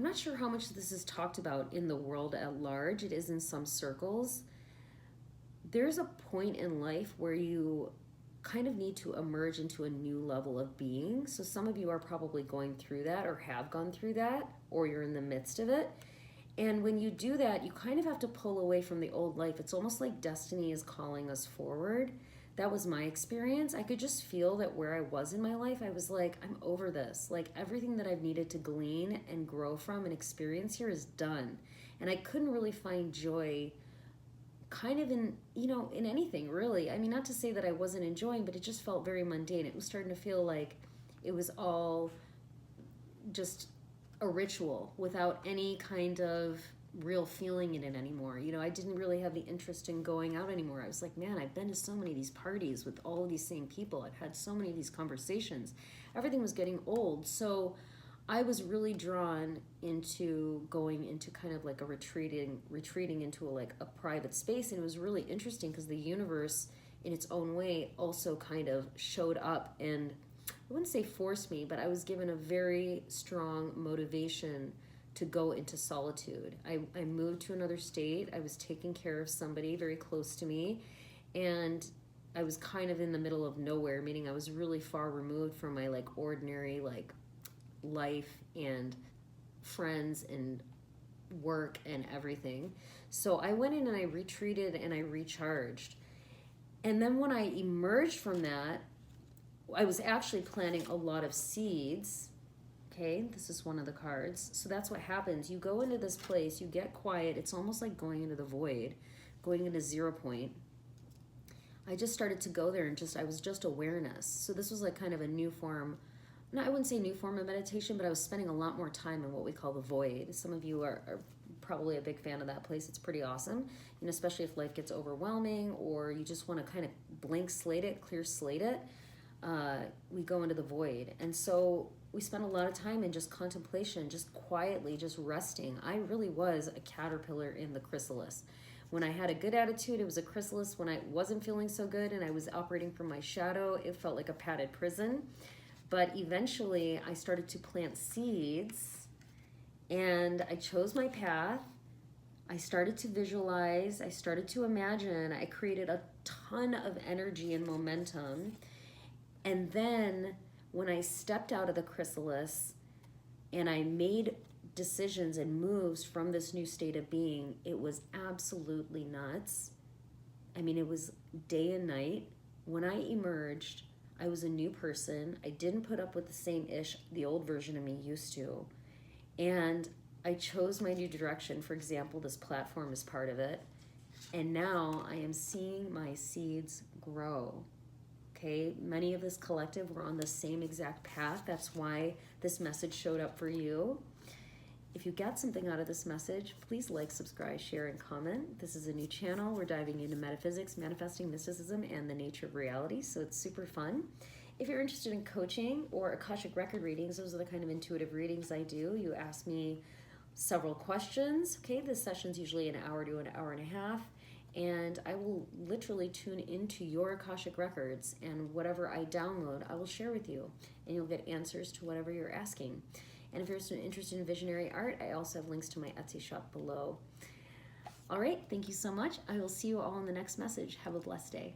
I'm not sure how much this is talked about in the world at large. It is in some circles. There's a point in life where you kind of need to emerge into a new level of being. So some of you are probably going through that or have gone through that, or you're in the midst of it. And when you do that, you kind of have to pull away from the old life. It's almost like destiny is calling us forward. That was my experience. I could just feel that where I was in my life, I was like, I'm over this. Like everything that I've needed to glean and grow from and experience here is done. And I couldn't really find joy kind of in, in anything really. I mean, not to say that I wasn't enjoying, but it just felt very mundane. It was starting to feel like it was all just a ritual without any kind of real feeling in it anymore. I didn't really have the interest in going out anymore. I was like, man, I've been to so many of these parties with all of these same people. I've had so many of these conversations. Everything was getting old. So I was really drawn into going into kind of like a retreating into a private space. And it was really interesting because the universe in its own way also kind of showed up and I wouldn't say forced me, but I was given a very strong motivation to go into solitude. I moved to another state. I was taking care of somebody very close to me, and I was kind of in the middle of nowhere, meaning I was really far removed from my ordinary life and friends and work and everything. So I went in and I retreated and I recharged. And then when I emerged from that, I was actually planting a lot of seeds. Okay, this is one of the cards. So that's what happens. You go into this place, you get quiet. It's almost like going into the void, going into 0 point. I just started to go there and I was just awareness. So this was like kind of a new form. No, I wouldn't say new form of meditation, but I was spending a lot more time in what we call the void. Some of you are probably a big fan of that place. It's pretty awesome, especially if life gets overwhelming or you just want to kind of blank slate it, clear slate it. We go into the void. And so we spent a lot of time in just contemplation, just quietly, just resting. I really was a caterpillar in the chrysalis. When I had a good attitude, it was a chrysalis. When I wasn't feeling so good and I was operating from my shadow, it felt like a padded prison. But eventually I started to plant seeds and I chose my path. I started to visualize, I started to imagine, I created a ton of energy and momentum. And then when I stepped out of the chrysalis and I made decisions and moves from this new state of being, it was absolutely nuts. I mean, it was day and night. When I emerged, I was a new person. I didn't put up with the same ish the old version of me used to. And I chose my new direction. For example, this platform is part of it. And now I am seeing my seeds grow. Okay, many of this collective were on the same exact path. That's why this message showed up for you. If you got something out of this message, please like, subscribe, share, and comment. This is a new channel. We're diving into metaphysics, manifesting, mysticism, and the nature of reality, so it's super fun. If you're interested in coaching or Akashic record readings, those are the kind of intuitive readings I do. You ask me several questions. Okay, this session's usually an hour to an hour and a half. And I will literally tune into your Akashic records, and whatever I download, I will share with you, and you'll get answers to whatever you're asking. And if you're interested in visionary art, I also have links to my Etsy shop below. All right, thank you so much. I will see you all in the next message. Have a blessed day.